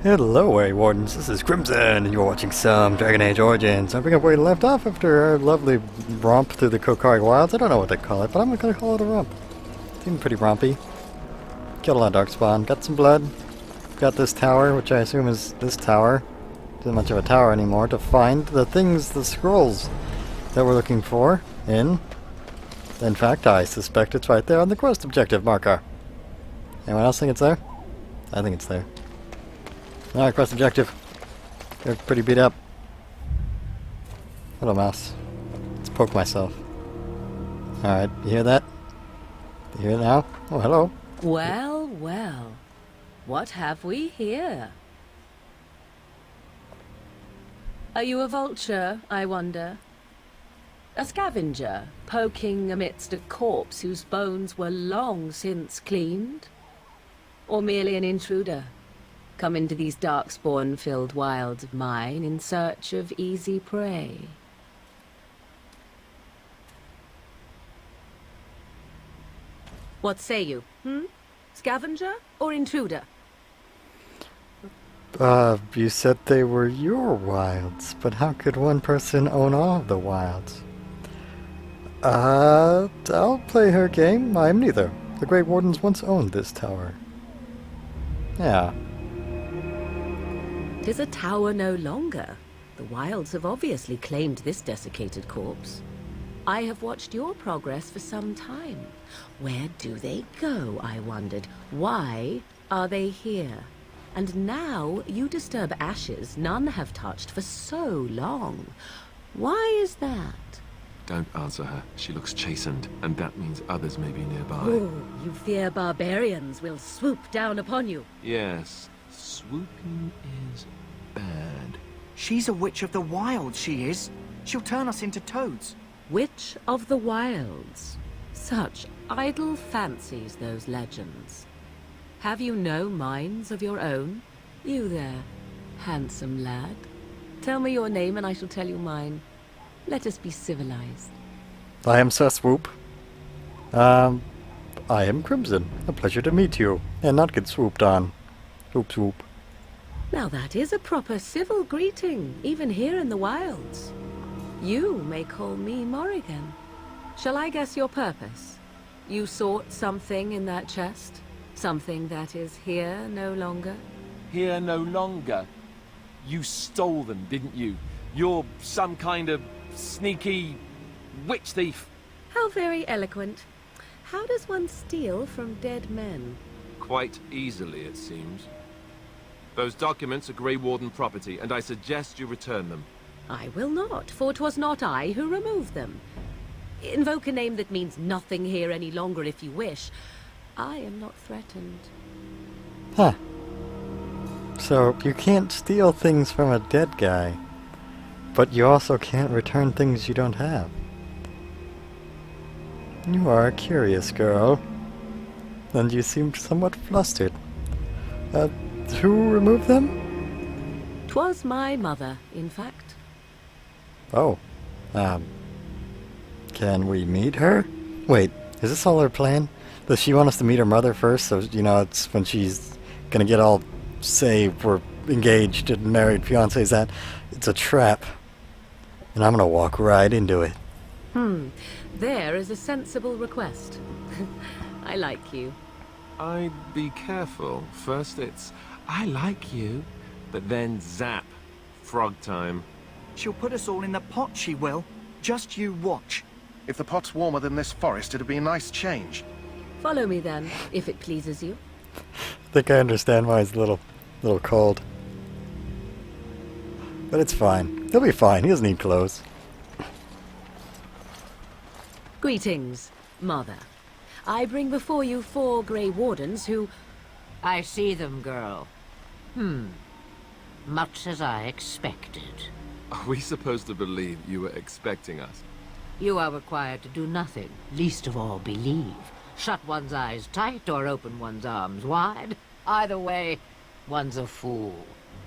Hello, Grey Wardens. This is Crimson, and you're watching some Dragon Age Origins. I pick up where we left off after our lovely romp through the Kokari Wilds. I don't know what to call it, but I'm gonna call it a romp. Seemed pretty rompy. Killed a lot of Darkspawn. Got some blood. Got this tower, which I assume is this tower. Isn't much of a tower anymore, to find the things, the scrolls that we're looking for in fact, I suspect it's right there on the quest objective marker. Anyone else think it's there? I think it's there. Alright, quest objective. They're pretty beat up. Little mouse. Let's poke myself. Alright, you hear that? You hear it now? Oh, hello. Well, well. What have we here? Are you a vulture, I wonder? A scavenger, poking amidst a corpse whose bones were long since cleaned? Or merely an intruder, come into these darkspawn-filled wilds of mine in search of easy prey? What say you, Scavenger or intruder? You said they were your wilds, but how could one person own all of the wilds? I'll play her game. I'm neither. The Grey Wardens once owned this tower. Yeah. 'Tis a tower no longer. The wilds have obviously claimed this desiccated corpse. I have watched your progress for some time. Where do they go, I wondered? Why are they here? And now you disturb ashes none have touched for so long. Why is that? Don't answer her. She looks chastened, and that means others may be nearby. Oh, you fear barbarians will swoop down upon you. Yes, swooping is bad. She's a witch of the wilds, she is. She'll turn us into toads. Witch of the wilds. Such idle fancies, those legends. Have you no minds of your own? You there, handsome lad. Tell me your name and I shall tell you mine. Let us be civilized. I am Sir Swoop. I am Crimson. A pleasure to meet you, and not get swooped on. Swoop, swoop. Now that is a proper civil greeting, even here in the wilds. You may call me Morrigan. Shall I guess your purpose? You sought something in that chest? Something that is here no longer? Here no longer? You stole them, didn't you? You're some kind of sneaky witch thief. How very eloquent. How does one steal from dead men? Quite easily, it seems. Those documents are Grey Warden property, and I suggest you return them. I will not, for 'twas not I who removed them. Invoke a name that means nothing here any longer if you wish. I am not threatened. Huh. So, you can't steal things from a dead guy, but you also can't return things you don't have. You are a curious girl, and you seem somewhat flustered. Who removed them? 'Twas my mother, in fact. Oh. Can we meet her? Wait, is this all her plan? Does she want us to meet her mother first, so, you know, it's when she's gonna get all, say, we're engaged and married, fiancés, that it's a trap. And I'm gonna walk right into it. There is a sensible request. I like you. I'd be careful. First it's, I like you, but then zap. Frog time. She'll put us all in the pot, she will. Just you watch. If the pot's warmer than this forest, it'd be a nice change. Follow me then, if it pleases you. I think I understand why he's a little cold. But it's fine. He'll be fine. He doesn't need clothes. Greetings, Mother. I bring before you 4 Grey Wardens who... I see them, girl. Much as I expected. Are we supposed to believe you were expecting us? You are required to do nothing, least of all believe. Shut one's eyes tight or open one's arms wide. Either way, one's a fool.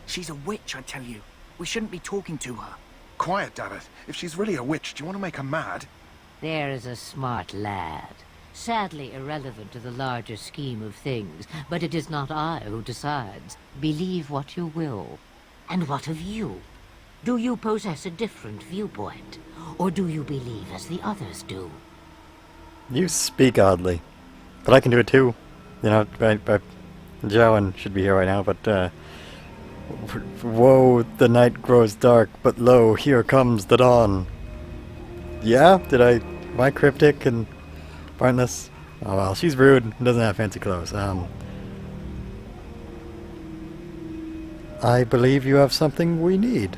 She's a witch, I tell you. We shouldn't be talking to her. Quiet, damn it. If she's really a witch, do you want to make her mad? There is a smart lad. Sadly irrelevant to the larger scheme of things, but it is not I who decides. Believe what you will. And what of you? Do you possess a different viewpoint? Or do you believe as the others do? You speak oddly. But I can do it too. You know, Joan should be here right now, but, whoa, the night grows dark, but lo, here comes the dawn. Yeah? Am I cryptic and pointless? Oh well, she's rude and doesn't have fancy clothes. I believe you have something we need.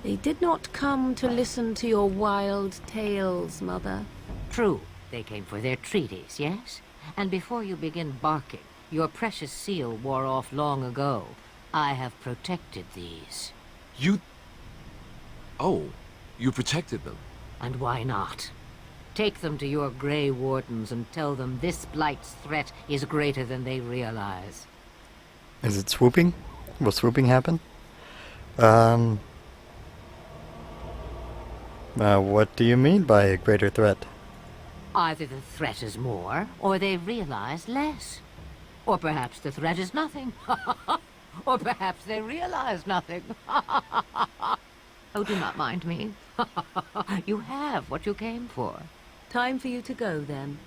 They did not come to listen to your wild tales, Mother. True, they came for their treaties, yes? And before you begin barking, your precious seal wore off long ago. I have protected these. You... Oh, you protected them. And why not? Take them to your Grey Wardens and tell them this Blight's threat is greater than they realize. Is it swooping? Will swooping happen? What do you mean by a greater threat? Either the threat is more, or they realize less. Or perhaps the threat is nothing. Or perhaps they realize nothing. Oh, do not mind me. You have what you came for. Time for you to go, then.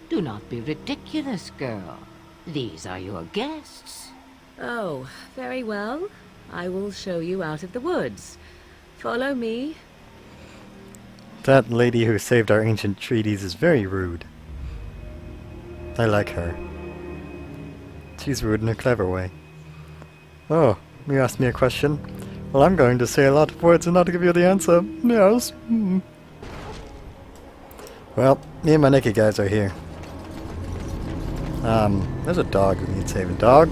Do not be ridiculous, girl. These are your guests. Oh, very well. I will show you out of the woods. Follow me. That lady who saved our ancient treaties is very rude. I like her. She's rude in a clever way. Oh, you asked me a question? Well, I'm going to say a lot of words and not give you the answer. Yes. Well, me and my naked guys are here. There's a dog who needs saving. Dog?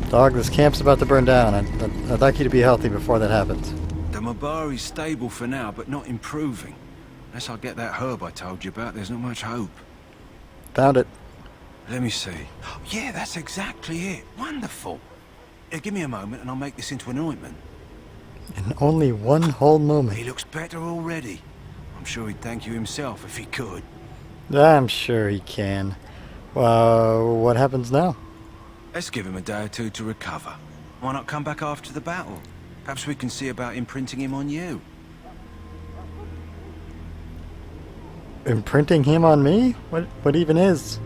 Dog, this camp's about to burn down. I'd like you to be healthy before that happens. The Mabari's stable for now, but not improving. Unless I get that herb I told you about, there's not much hope. Found it. Let me see. Yeah, that's exactly it. Wonderful. Give me a moment and I'll make this into an ointment. In only one whole moment. He looks better already. I'm sure he'd thank you himself if he could. I'm sure he can. What happens now? Let's give him a day or two to recover. Why not come back after the battle? Perhaps we can see about imprinting him on you. Imprinting him on me? What even is?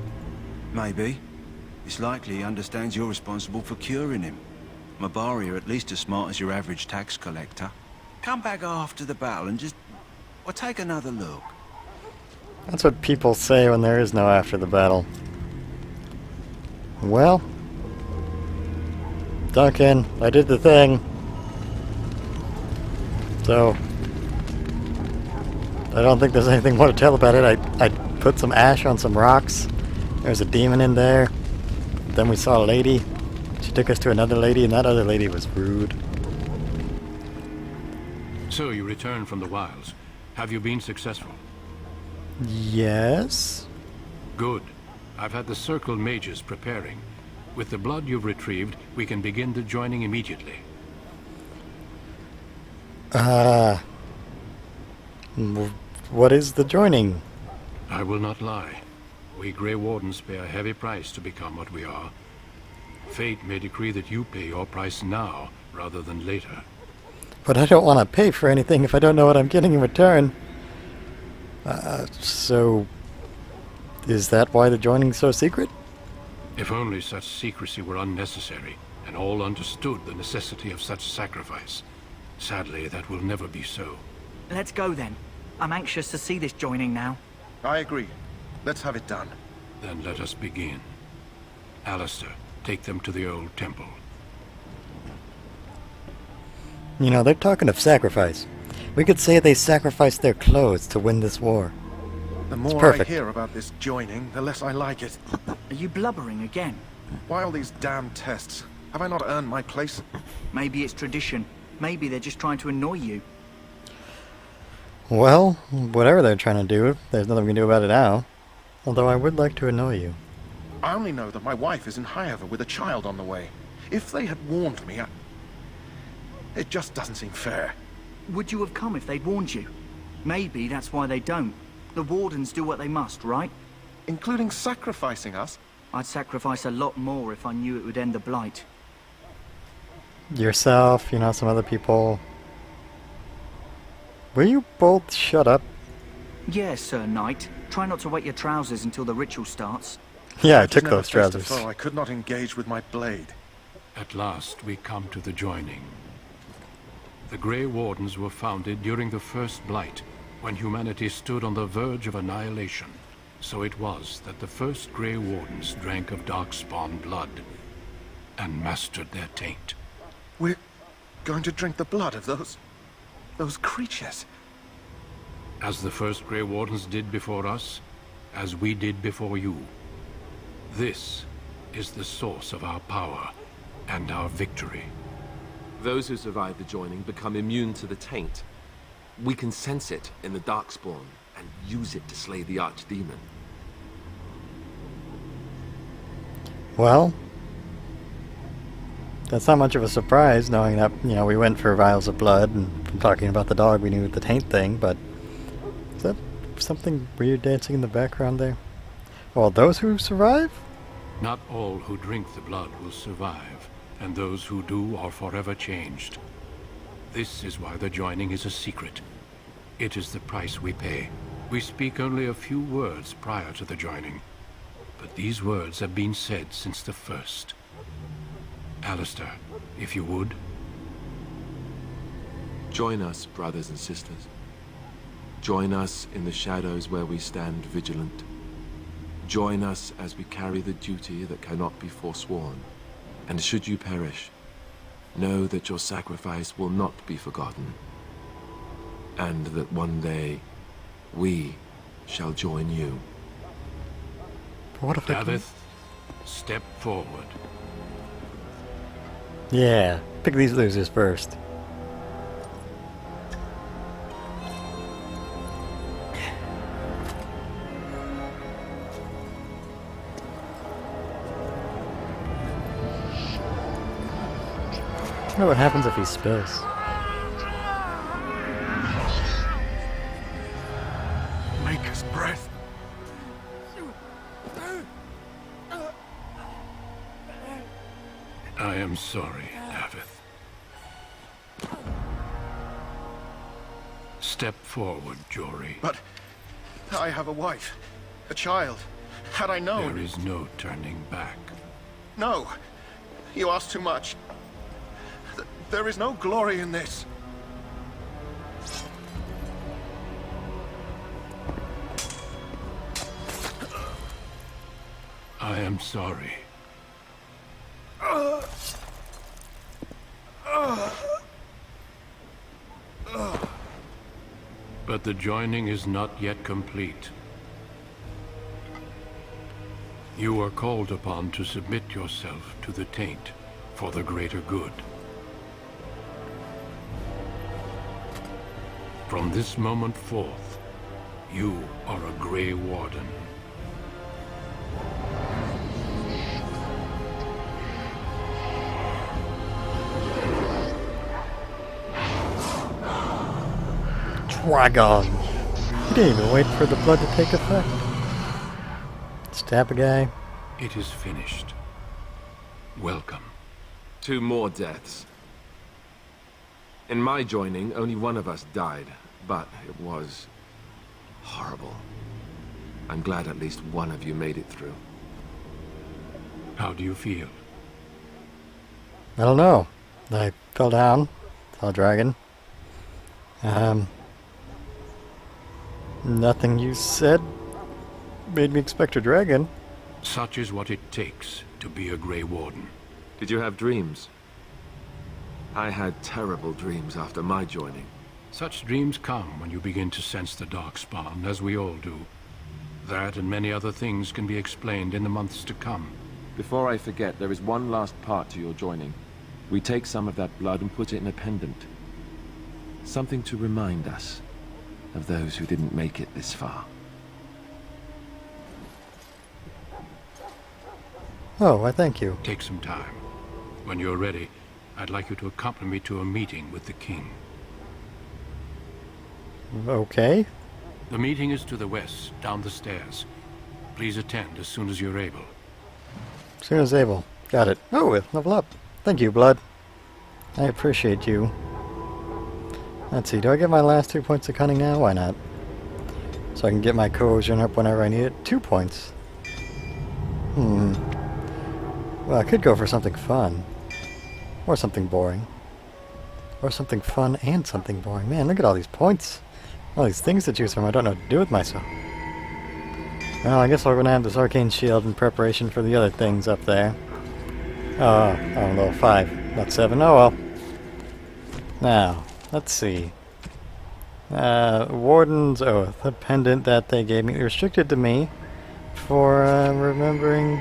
Maybe. It's likely he understands you're responsible for curing him. Mabari are at least as smart as your average tax collector. Come back after the battle and just... well, take another look. That's what people say when there is no after the battle. Well... Duncan, I did the thing. So... I don't think there's anything more to tell about it. I put some ash on some rocks. There's a demon in there. Then we saw a lady. She took us to another lady, and that other lady was rude. So you returned from the wilds. Have you been successful? Yes? Good. I've had the Circle mages preparing. With the blood you've retrieved, we can begin the joining immediately. What is the joining? I will not lie. We Grey Wardens pay a heavy price to become what we are. Fate may decree that you pay your price now, rather than later. But I don't want to pay for anything if I don't know what I'm getting in return. So... is that why the joining's so secret? If only such secrecy were unnecessary, and all understood the necessity of such sacrifice. Sadly, that will never be so. Let's go then. I'm anxious to see this joining now. I agree. Let's have it done. Then let us begin. Alistair, take them to the old temple. You know, they're talking of sacrifice. We could say they sacrificed their clothes to win this war. The more I perfect. hear about this joining, the less I like it. Are you blubbering again? Why all these damn tests? Have I not earned my place? Maybe it's tradition. Maybe they're just trying to annoy you. Well, whatever they're trying to do, there's nothing we can do about it now. Although I would like to annoy you. I only know that my wife is in Highover with a child on the way. If they had warned me, it just doesn't seem fair. Would you have come if they'd warned you? Maybe that's why they don't. The Wardens do what they must, right? Including sacrificing us? I'd sacrifice a lot more if I knew it would end the Blight. Yourself, you know, some other people. Will you both shut up? Yes, Sir Knight. Try not to wet your trousers until the ritual starts. Yeah, I I've took never those faced a trousers. foe I could not engage with my blade. At last, we come to the joining. The Grey Wardens were founded during the First Blight, when humanity stood on the verge of annihilation. So it was that the first Grey Wardens drank of Darkspawn blood and mastered their taint. We're going to drink the blood of those creatures. As the first Grey Wardens did before us, as we did before you. This is the source of our power and our victory. Those who survive the joining become immune to the taint. We can sense it in the Darkspawn and use it to slay the Archdemon. Well, that's not much of a surprise, knowing that, you know, we went for vials of blood, and from talking about the dog, we knew the taint thing, but is that something weird dancing in the background there? Well, those who survive? Not all who drink the blood will survive, and those who do are forever changed. This is why the joining is a secret. It is the price we pay. We speak only a few words prior to the joining, but these words have been said since the first. Alistair, if you would. Join us, brothers and sisters. Join us in the shadows where we stand vigilant. Join us as we carry the duty that cannot be forsworn. And should you perish, know that your sacrifice will not be forgotten. And that one day, we shall join you. What if I can... Davith, step forward. Yeah, pick these losers first. I wonder what happens if he spills. Maker's breath. I am sorry, Davith. Step forward, Jory. But I have a wife, a child. Had I known... There is no turning back. No, you ask too much. There is no glory in this. I am sorry. But the joining is not yet complete. You are called upon to submit yourself to the taint for the greater good. From this moment forth, you are a Grey Warden. Dragon! He didn't even wait for the blood to take effect. Stab a guy. It is finished. Welcome. 2 more deaths. In my joining, only one of us died, but it was horrible. I'm glad at least one of you made it through. How do you feel? I don't know. I fell down. Saw a dragon. Nothing you said made me expect a dragon. Such is what it takes to be a Grey Warden. Did you have dreams? I had terrible dreams after my joining. Such dreams come when you begin to sense the Darkspawn, as we all do. That and many other things can be explained in the months to come. Before I forget, there is one last part to your joining. We take some of that blood and put it in a pendant. Something to remind us of those who didn't make it this far. Oh, why thank you. Take some time. When you're ready, I'd like you to accompany me to a meeting with the king. Okay. The meeting is to the west, down the stairs. Please attend as soon as you're able. As soon as able. Got it. Oh, level up. Thank you, Blood. I appreciate you. Let's see, do I get my last 2 points of cunning now? Why not? So I can get my coercion up whenever I need it. 2 points. Well, I could go for something fun. Or something boring. Or something fun and something boring. Man, look at all these points. All these things to choose from. I don't know what to do with myself. Well, I guess we're going to have this arcane shield in preparation for the other things up there. Oh, level 5, not 7. Oh well. Now, let's see. Warden's Oath, a pendant that they gave me, restricted to me for remembering.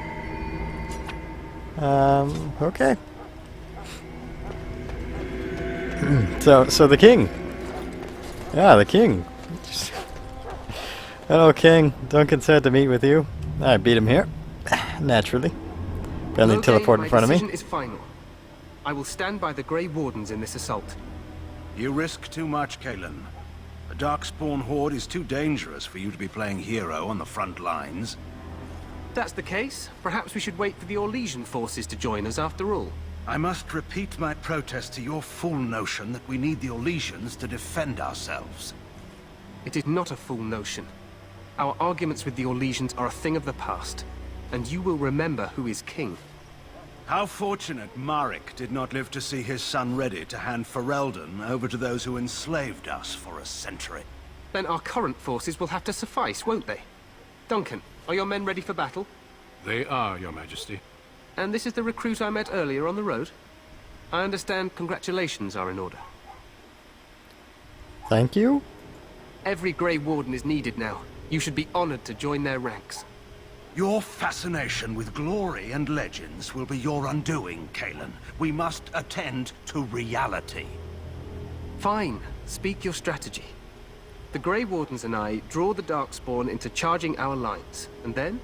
Okay. So the king. Yeah, the king. Hello, King. Duncan said to meet with you. I beat him here, naturally. Bentley teleported in front of me. My decision is final. I will stand by the Grey Wardens in this assault. You risk too much, Kalen. The Darkspawn Horde is too dangerous for you to be playing hero on the front lines. If that's the case, perhaps we should wait for the Orlesian forces to join us after all. I must repeat my protest to your fool notion that we need the Orlesians to defend ourselves. It is not a fool notion. Our arguments with the Orlesians are a thing of the past, and you will remember who is king. How fortunate Marek did not live to see his son ready to hand Ferelden over to those who enslaved us for a century. Then our current forces will have to suffice, won't they? Duncan, are your men ready for battle? They are, Your Majesty. And this is the recruit I met earlier on the road? I understand congratulations are in order. Thank you? Every Grey Warden is needed now. You should be honored to join their ranks. Your fascination with glory and legends will be your undoing, Kalen. We must attend to reality. Fine. Speak your strategy. The Grey Wardens and I draw the Darkspawn into charging our lines, and then?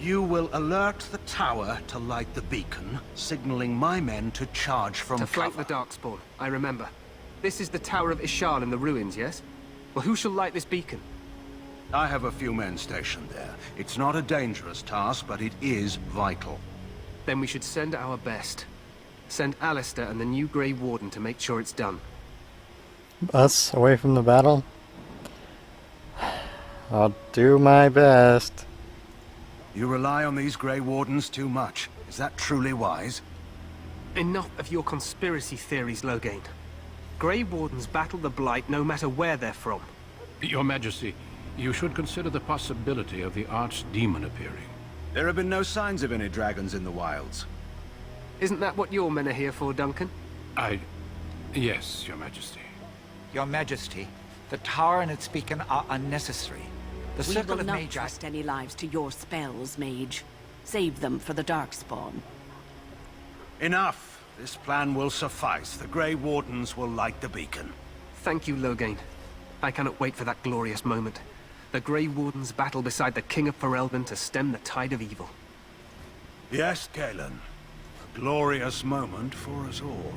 You will alert the tower to light the beacon, signaling my men to charge from To flank cover. the Darkspawn, I remember. This is the Tower of Ishal in the ruins, yes? Well, who shall light this beacon? I have a few men stationed there. It's not a dangerous task, but it is vital. Then we should send our best. Send Alistair and the new Grey Warden to make sure it's done. Us away from the battle? I'll do my best. You rely on these Grey Wardens too much. Is that truly wise? Enough of your conspiracy theories, Loghain. Grey Wardens battle the Blight no matter where they're from. Your Majesty, you should consider the possibility of the Archdemon appearing. There have been no signs of any dragons in the wilds. Isn't that what your men are here for, Duncan? Yes, Your Majesty. Your Majesty, the tower and its beacon are unnecessary. The We Circle will of not Magi... trust any lives to your spells, Mage. Save them for the Darkspawn. Enough! This plan will suffice. The Grey Wardens will light the beacon. Thank you, Loghain. I cannot wait for that glorious moment. The Grey Wardens battle beside the King of Ferelden to stem the tide of evil. Yes, Galen. A glorious moment for us all.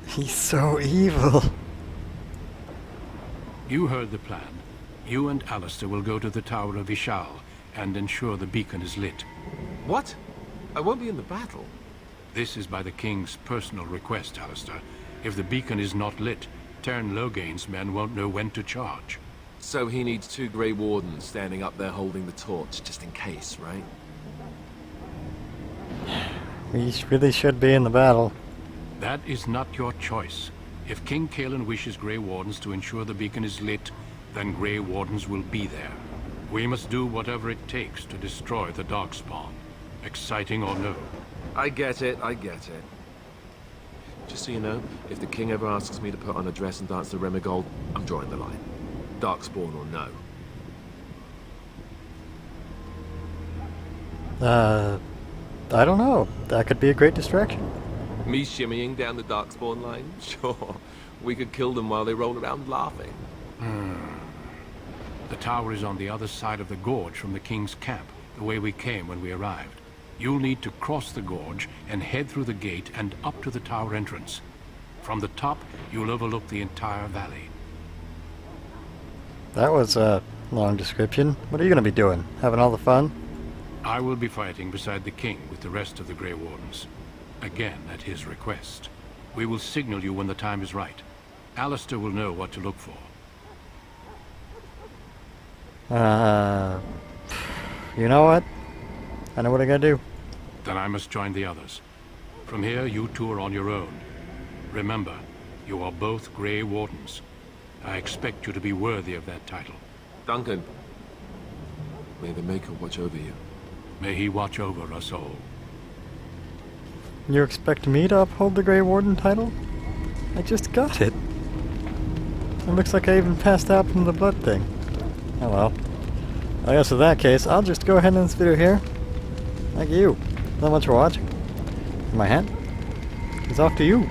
He's so evil. You heard the plan. You and Alistair will go to the Tower of Ishal and ensure the beacon is lit. What? I won't be in the battle. This is by the King's personal request, Alistair. If the beacon is not lit, Tern Loghain's men won't know when to charge. So he needs 2 Grey Wardens standing up there holding the torch, just in case, right? We really should be in the battle. That is not your choice. If King Kalen wishes Grey Wardens to ensure the beacon is lit, then Grey Wardens will be there. We must do whatever it takes to destroy the Darkspawn. Exciting or no. I get it, I get it. Just so you know, if the king ever asks me to put on a dress and dance the Remigold, I'm drawing the line. Darkspawn or no. I don't know. That could be a great distraction. Me shimmying down the Darkspawn line? Sure. We could kill them while they roll around laughing. The tower is on the other side of the gorge from the King's camp, the way we came when we arrived. You'll need to cross the gorge and head through the gate and up to the tower entrance. From the top, you'll overlook the entire valley. That was a long description. What are you going to be doing? Having all the fun? I will be fighting beside the king with the rest of the Grey Wardens. Again, at his request. We will signal you when the time is right. Alistair will know what to look for. You know what? I know what I gotta do. Then I must join the others. From here, you two are on your own. Remember, you are both Grey Wardens. I expect you to be worthy of that title. Duncan, may the Maker watch over you. May he watch over us all. You expect me to uphold the Grey Warden title? I just got it. It looks like I even passed out from the blood thing. Oh well. I guess in that case, I'll just go ahead and end this video here. Thank you so much for watching. My hand is off to you.